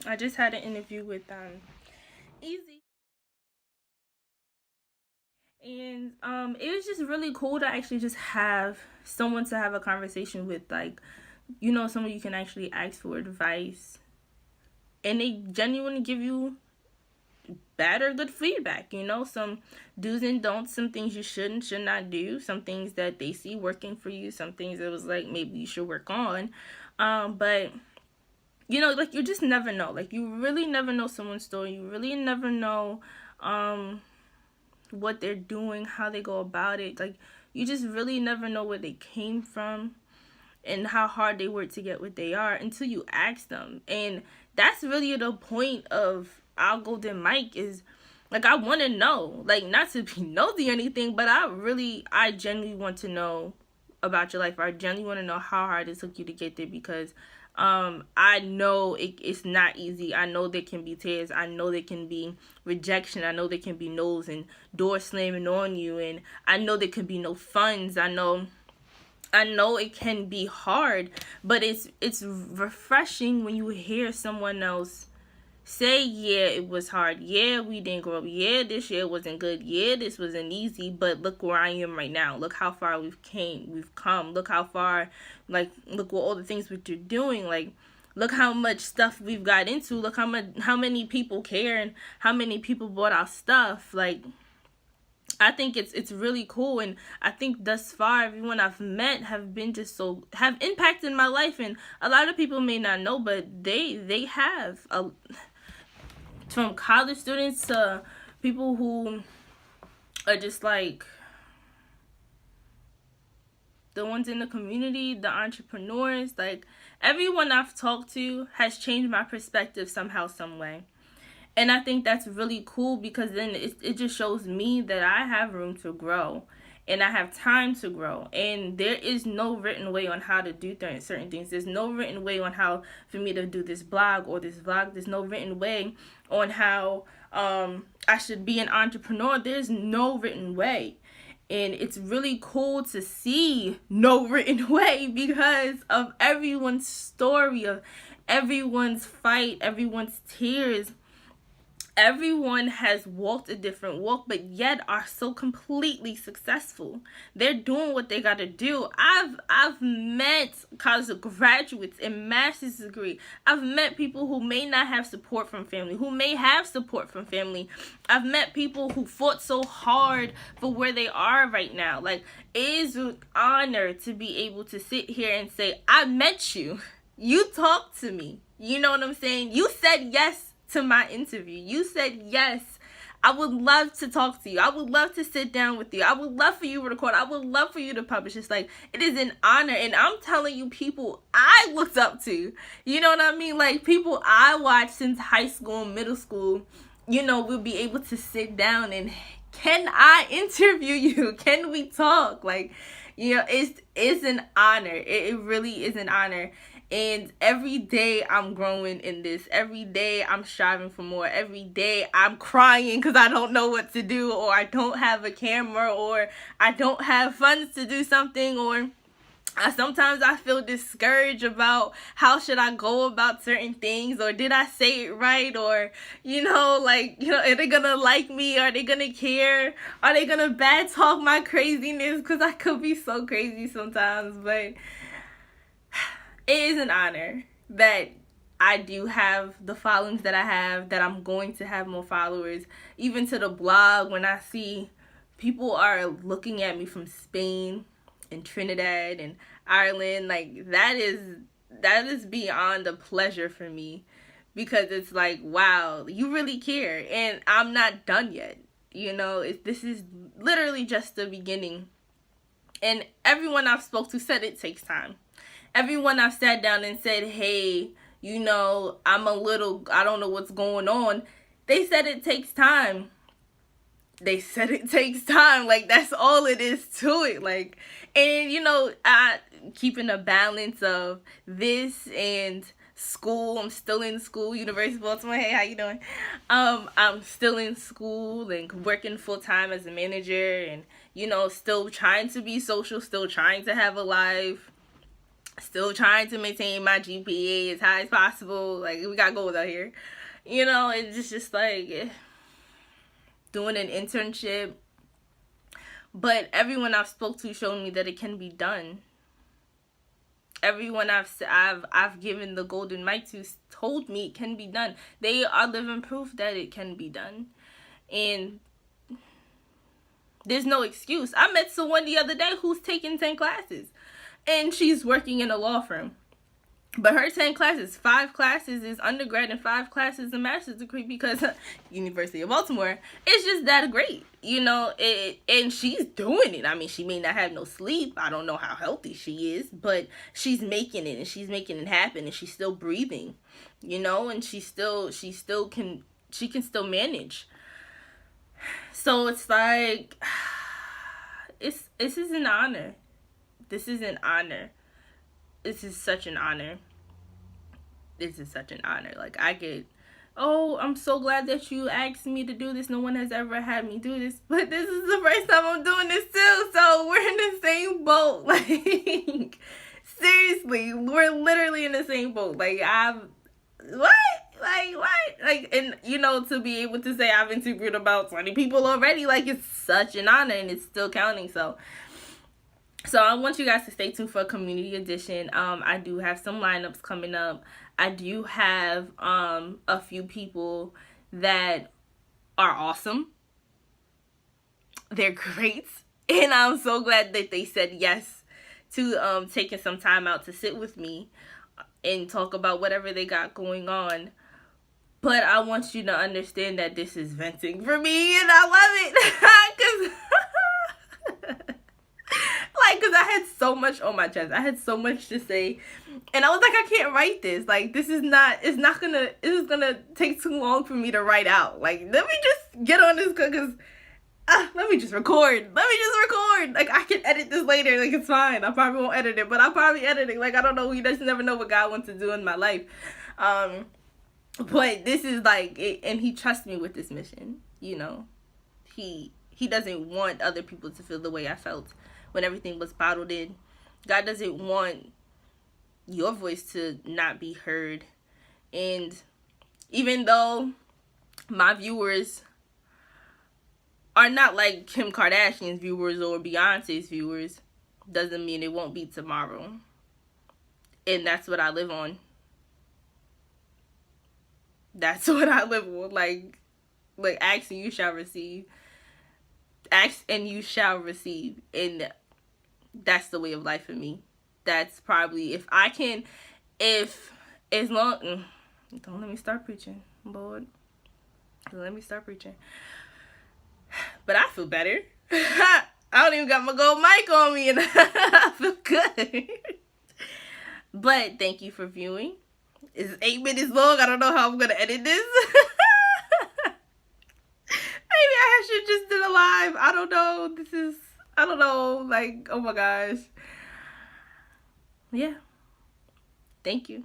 I just had an interview with Easy, and it was just really cool to actually just have someone to have a conversation with, like, someone you can actually ask for advice, and they genuinely give you bad or good feedback. Some do's and don'ts, some things you should not do, some things that they see working for you, some things that was like maybe you should work on. But like, you just never know. Like, you really never know someone's story. You really never know what they're doing, how they go about it. Like, you just really never know where they came from and how hard they work to get what they are until you ask them. And that's really the point of our golden mic, is like, I want to know, like, not to be nosy or anything, but I genuinely want to know about your life. I genuinely want to know how hard it took you to get there, because I know it's not easy. I know there can be tears. I know there can be rejection. I know there can be no's and doors slamming on you, and I know there can be no funds. I know it can be hard, but it's refreshing when you hear someone else say, yeah, it was hard. Yeah, we didn't grow up. Yeah, this year wasn't good. Yeah, this wasn't easy, but look where I am right now. Look how far we've come. Look how far, like, look what all the things that you're doing. Like, look how much stuff we've got into. Look how many people care, and how many people bought our stuff. Like, I think it's really cool, and I think thus far everyone I've met have been just have impacted my life, and a lot of people may not know, but they have from college students to people who are just like the ones in the community, the entrepreneurs. Like, everyone I've talked to has changed my perspective somehow, some way. And I think that's really cool, because then it just shows me that I have room to grow, and I have time to grow. And there is no written way on how to do certain things. There's no written way on how for me to do this blog or this vlog. There's no written way on how I should be an entrepreneur. There's no written way. And it's really cool to see no written way, because of everyone's story, of everyone's fight, everyone's tears. Everyone has walked a different walk, but yet are so completely successful. They're doing what they gotta do. I've met college graduates and master's degree. I've met people who may not have support from family, who may have support from family. I've met people who fought so hard for where they are right now. Like, it is an honor to be able to sit here and say, I met you. You talked to me. You know what I'm saying? You said yes to my interview. You said yes. I would love to talk to you. I would love to sit down with you. I would love for you to record. I would love for you to publish. It's like, it is an honor. And I'm telling you, people I looked up to. You know what I mean? Like, people I watched since high school, middle school, we'll be able to sit down and, can I interview you? Can we talk? Like, it's an honor. It really is an honor. And every day I'm growing in this. Every day I'm striving for more. Every day I'm crying because I don't know what to do, or I don't have a camera, or I don't have funds to do something, or sometimes I feel discouraged about how should I go about certain things, or did I say it right, or are they gonna like me? Are they gonna care? Are they gonna bad talk my craziness? Because I could be so crazy sometimes, but it is an honor that I do have the followings that I have, that I'm going to have more followers. Even to the blog, when I see people are looking at me from Spain and Trinidad and Ireland, like, that is beyond a pleasure for me, because it's like, wow, you really care, and I'm not done yet. This is literally just the beginning. And everyone I've spoke to said it takes time. Everyone I've sat down and said, hey, I don't know what's going on. They said it takes time. They said it takes time. Like, that's all it is to it. Like, and, I keeping a balance of this and school. I'm still in school, University of Baltimore. Hey, how you doing? I'm still in school and working full time as a manager, and, still trying to be social, still trying to have a life. Still trying to maintain my GPA as high as possible. Like, we got goals out here. You know, it's just like doing an internship. But everyone I've spoke to showed me that it can be done. Everyone I've given the golden mic to told me it can be done. They are living proof that it can be done. And there's no excuse. I met someone the other day who's taking 10 classes. And she's working in a law firm. But her 10 classes, 5 classes is undergrad and 5 classes a master's degree, because University of Baltimore is just that great, you know. And she's doing it. I mean, she may not have no sleep. I don't know how healthy she is, but she's making it, and she's making it happen, and she's still breathing, you know, and she can still manage. So it's like, this is an honor. This is an honor. This is such an honor. This is such an honor. Like, I'm so glad that you asked me to do this. No one has ever had me do this. But this is the first time I'm doing this too. So we're in the same boat. Like, seriously, we're literally in the same boat. Like, what? Like, and, you know, to be able to say I've interviewed about 20 people already, like, it's such an honor, and it's still counting. So I want you guys to stay tuned for Community Edition. I do have some lineups coming up. I do have a few people that are awesome. They're great. And I'm so glad that they said yes to taking some time out to sit with me and talk about whatever they got going on. But I want you to understand that this is venting for me, and I love it. Because I had so much on my chest. I had so much to say. And I was like, I can't write this. Like, this is gonna take too long for me to write out. Like, let me just get on this, because, let me just record. Like, I can edit this later. Like, it's fine. I probably won't edit it, but I'll probably edit it. Like, I don't know. You just never know what God wants to do in my life. But this is like, and he trusts me with this mission, you know. He doesn't want other people to feel the way I felt when everything was bottled in. God doesn't want your voice to not be heard. And even though my viewers are not like Kim Kardashian's viewers or Beyonce's viewers, doesn't mean it won't be tomorrow. And that's what I live on. That's what I live on. Like, ask and you shall receive. Ask and you shall receive. And that's the way of life for me. That's probably, don't let me start preaching, Lord. Don't let me start preaching. But I feel better. I don't even got my gold mic on me, and I feel good. But thank you for viewing. It's 8 minutes long. I don't know how I'm going to edit this. Maybe I should just do a live. I don't know. Like, oh my gosh. Yeah. Thank you.